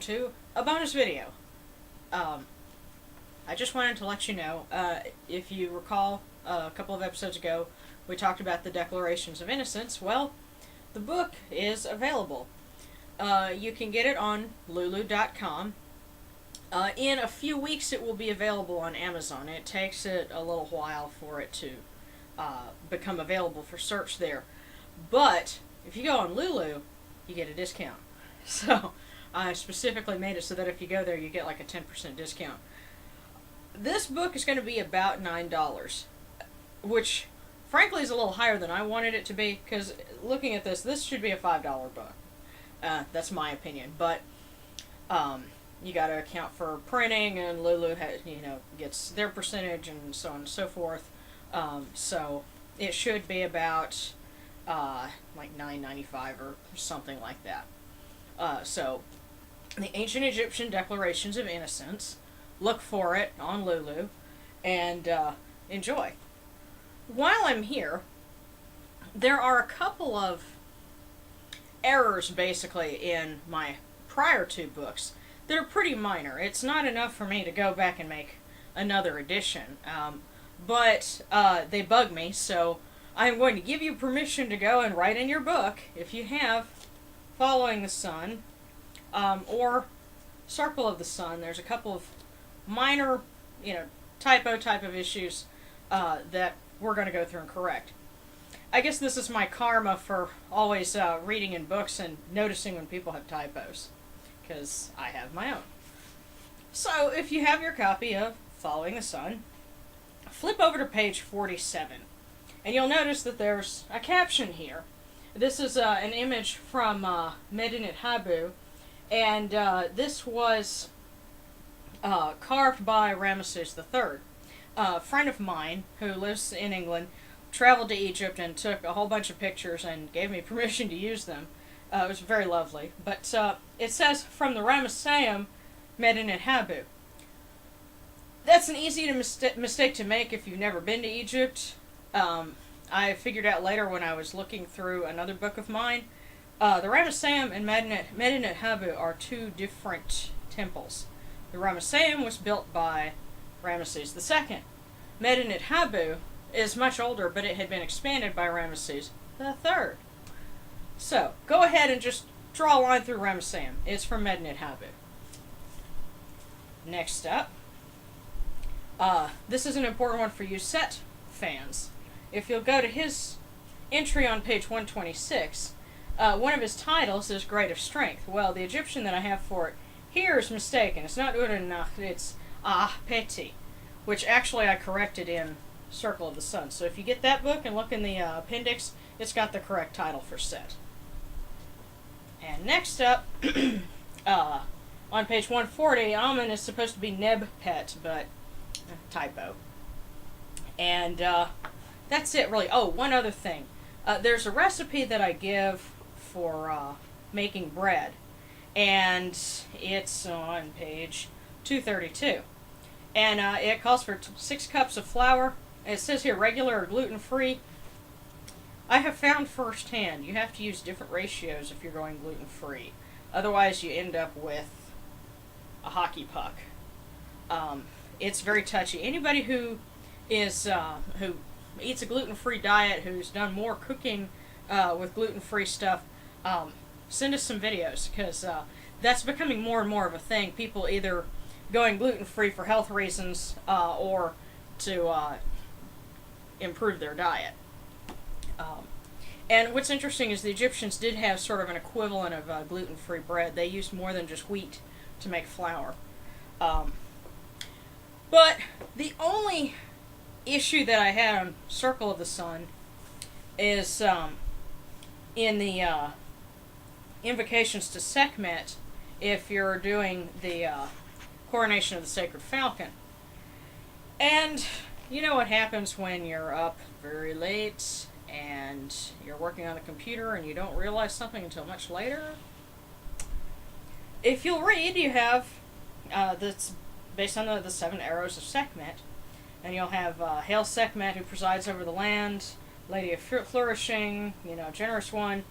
to a bonus video. I just wanted to let you know, if you recall a couple of episodes ago, we talked about the Declarations of Innocence. Well, the book is available. You can get it on lulu.com. In a few weeks it will be available on Amazon. It takes it a little while for it to become available for search there. But if you go on Lulu, you get a discount. So I specifically made it so that if you go there, you get like a 10% discount. This book is going to be about $9, which frankly is a little higher than I wanted it to be, because looking at this should be a $5 book. That's my opinion, but you got to account for printing, and Lulu has, gets their percentage and so on and so forth. So it should be about like $9.95 or something like that. So the Ancient Egyptian Declarations of Innocence. Look for it on Lulu and enjoy. While I'm here, there are a couple of errors basically in my prior two books that are pretty minor. It's not enough for me to go back and make another edition, but they bug me, so I'm going to give you permission to go and write in your book, if you have Following the Sun or Circle of the Sun. There's a couple of minor, typo type of issues that we're going to go through and correct. I guess this is my karma for always reading in books and noticing when people have typos, because I have my own. So if you have your copy of Following the Sun, flip over to page 47, and you'll notice that there's a caption here. This is an image from Medinet Habu, and this was carved by Ramesses III. A friend of mine who lives in England traveled to Egypt and took a whole bunch of pictures and gave me permission to use them. It was very lovely. But it says, from the Ramesseum Medinet Habu. That's an easy mistake to make if you've never been to Egypt. I figured out later when I was looking through another book of mine, the Ramesseum and Medinet Habu are two different temples. The Ramesseum was built by Ramesses II. Medinet Habu is much older, but it had been expanded by Ramesses III. So, go ahead and just draw a line through Ramesseum. It's from Medinet Habu. Next up, this is an important one for you Set fans. If you'll go to his entry on page 126, one of his titles is Great of Strength. Well, the Egyptian that I have for it here is mistaken. It's not Uranach, it's Ahpeti, which actually I corrected in Circle of the Sun. So if you get that book and look in the appendix, it's got the correct title for Set. And next up, on page 140, Amun is supposed to be Nebpet, but typo. And that's it, really. Oh, one other thing. There's a recipe that I give for making bread, and it's on page 232. And it calls for 6 cups of flour. It says here regular or gluten-free. I have found firsthand you have to use different ratios if you're going gluten-free. Otherwise you end up with a hockey puck. It's very touchy. Anybody who is who eats a gluten-free diet, who's done more cooking with gluten-free stuff, send us some videos, because that's becoming more and more of a thing. People either going gluten-free for health reasons or to improve their diet. And what's interesting is the Egyptians did have sort of an equivalent of gluten-free bread. They used more than just wheat to make flour. But the only issue that I had on Circle of the Sun is in the invocations to Sekhmet, if you're doing the coronation of the Sacred Falcon. And you know what happens when you're up very late and you're working on the computer and you don't realize something until much later? If you'll read, you have that's based on the 7 arrows of Sekhmet, and you'll have Hail Sekhmet, who presides over the land, Lady of Flourishing, generous one,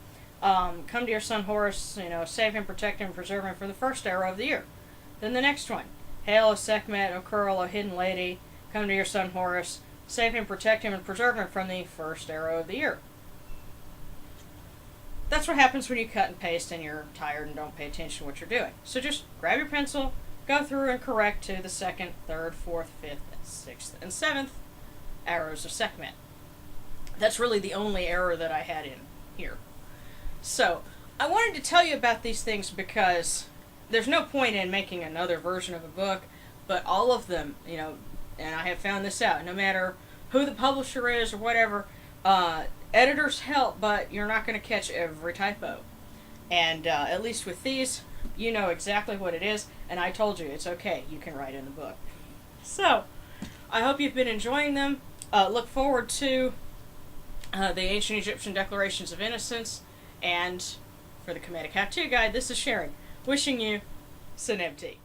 come to your son Horus, save him, protect him, preserve him for the first arrow of the year. Then the next one, Hail, O Sekhmet, O Curl, O Hidden Lady, come to your son Horus, save him, protect him, and preserve him from the first arrow of the year. That's what happens when you cut and paste and you're tired and don't pay attention to what you're doing. So just grab your pencil, go through and correct to the 2nd, 3rd, 4th, 5th, 6th, and 7th arrows of Sekhmet. That's really the only error that I had in here. So, I wanted to tell you about these things because there's no point in making another version of a book, but all of them, and I have found this out, no matter who the publisher is or whatever, editors help, but you're not going to catch every typo. And at least with these, you know exactly what it is, and I told you it's okay, you can write in the book. So, I hope you've been enjoying them. Look forward to the Ancient Egyptian Declarations of Innocence, and for the Kemetic How-To Guide, this is Sharon, wishing you Senemti.